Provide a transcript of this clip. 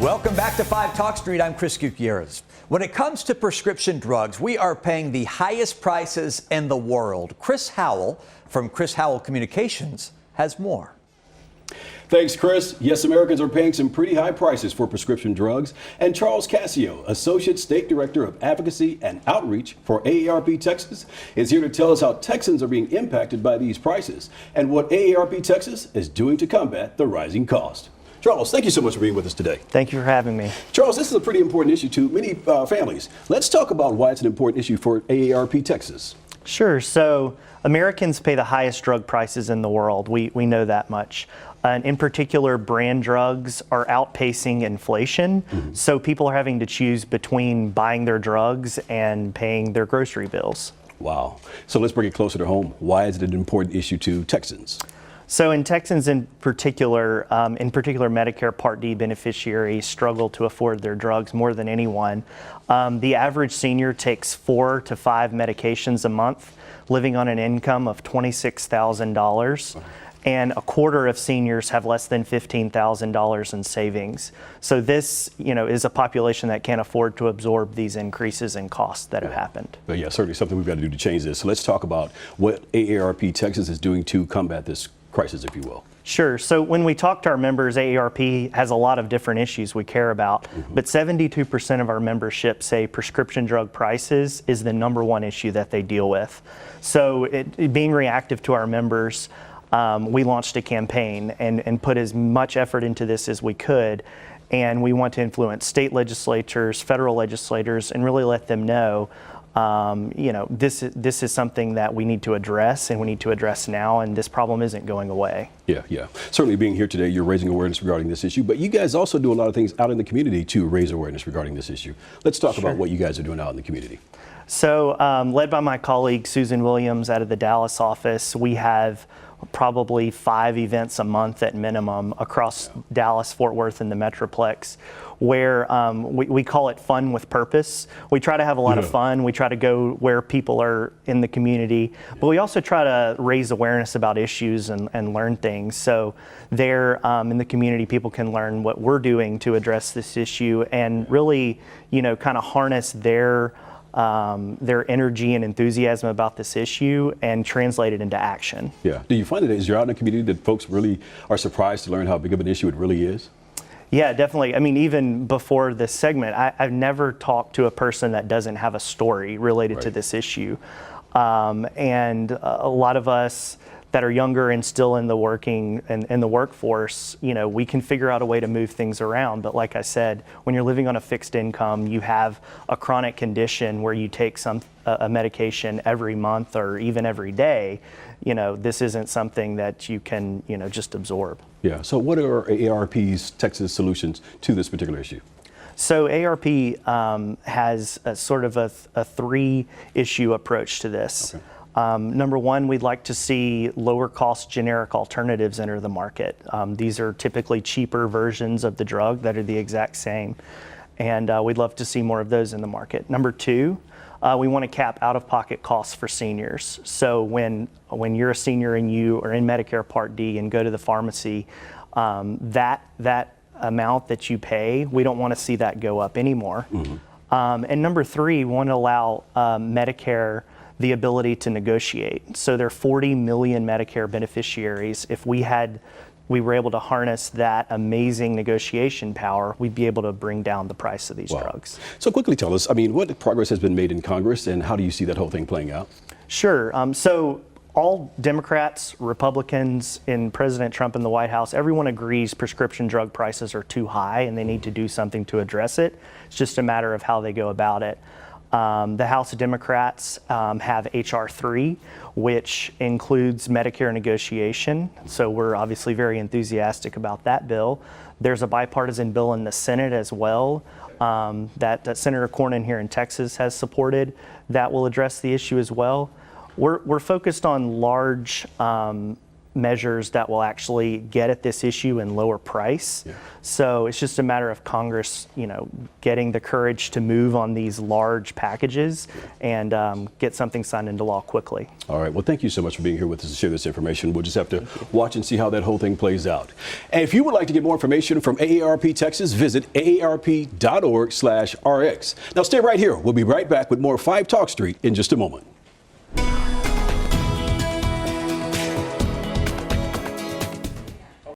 Welcome back to 5 Talk Street. I'm Chris Gutierrez. When it comes to prescription drugs, we are paying the highest prices in the world. Chris Howell from Chris Howell Communications has more. Thanks, Chris. Yes, Americans are paying some pretty high prices for prescription drugs. And Charles Cassio, Associate State Director of Advocacy and Outreach for AARP Texas, is here to tell us how Texans are being impacted by these prices and what AARP Texas is doing to combat the rising cost. Charles, thank you so much for being with us today. Thank you for having me. Charles, this is a pretty important issue to many families. Let's talk about why it's an important issue for AARP Texas. Sure. So Americans pay the highest drug prices in the world. We know that much. And in particular, brand drugs are outpacing inflation. So people are having to choose between buying their drugs and paying their grocery bills. Wow. So let's bring it closer to home. Why is it an important issue to Texans? So in Texans in particular, Medicare Part D beneficiaries struggle to afford their drugs more than anyone. The average senior takes 4 to 5 medications a month, living on an income of $26,000. And a quarter of seniors have less than $15,000 in savings. So this, is a population that can't afford to absorb these increases in costs that have happened. But yeah, certainly something we've got to do to change this. So let's talk about what AARP Texas is doing to combat this crisis, if you will. Sure. So when we talk to our members, AARP has a lot of different issues we care about, but 72% of our membership say prescription drug prices is the #1 issue that they deal with. So being reactive to our members, we launched a campaign and put as much effort into this as we could. And we want to influence state legislatures, federal legislators, and really let them know, this is something that we need to address, and we need to address now, and this problem isn't going away. Yeah. Certainly being here today, you're raising awareness regarding this issue, but you guys also do a lot of things out in the community to raise awareness regarding this issue. Let's talk about what you guys are doing out in the community. So led by my colleague Susan Williams out of the Dallas office, we have probably 5 events a month at minimum across Dallas, Fort Worth, and the Metroplex, where we call it fun with purpose. We try to have a lot of fun. We try to go where people are in the community, but we also try to raise awareness about issues and learn things. So there in the community, people can learn what we're doing to address this issue and really, kind of harness their energy and enthusiasm about this issue and translate it into action. Yeah. Do you find that as you're out in the community that folks really are surprised to learn how big of an issue it really is? Yeah, definitely. I mean, even before this segment, I've never talked to a person that doesn't have a story related to this issue. And a lot of us that are younger and still in the workforce, we can figure out a way to move things around. But like I said, when you're living on a fixed income, you have a chronic condition where you take a medication every month or even every day, this isn't something that you can, just absorb. Yeah. So what are AARP's Texas solutions to this particular issue? So AARP has a sort of a 3-issue approach to this. Okay. #1, we'd like to see lower cost generic alternatives enter the market. These are typically cheaper versions of the drug that are the exact same. And we'd love to see more of those in the market. #2, we want to cap out-of-pocket costs for seniors. So when you're a senior and you are in Medicare Part D and go to the pharmacy, that amount that you pay, we don't want to see that go up anymore. And #3, we want to allow Medicare the ability to negotiate. So there are 40 million Medicare beneficiaries. If we were able to harness that amazing negotiation power, we'd be able to bring down the price of these drugs. So quickly tell us, what progress has been made in Congress, and how do you see that whole thing playing out? Sure. So all Democrats, Republicans, and President Trump in the White House, everyone agrees prescription drug prices are too high and they need to do something to address it. It's just a matter of how they go about it. The House Democrats have H.R. 3, which includes Medicare negotiation. So we're obviously very enthusiastic about that bill. There's a bipartisan bill in the Senate as well that Senator Cornyn here in Texas has supported that will address the issue as well. We're focused on large measures that will actually get at this issue and lower price. Yeah. So it's just a matter of Congress, getting the courage to move on these large packages and get something signed into law quickly. All right. Well, thank you so much for being here with us to share this information. We'll just have to watch and see how that whole thing plays out. And if you would like to get more information from AARP Texas, visit aarp.org/rx. Now stay right here. We'll be right back with more 5 Talk Street in just a moment.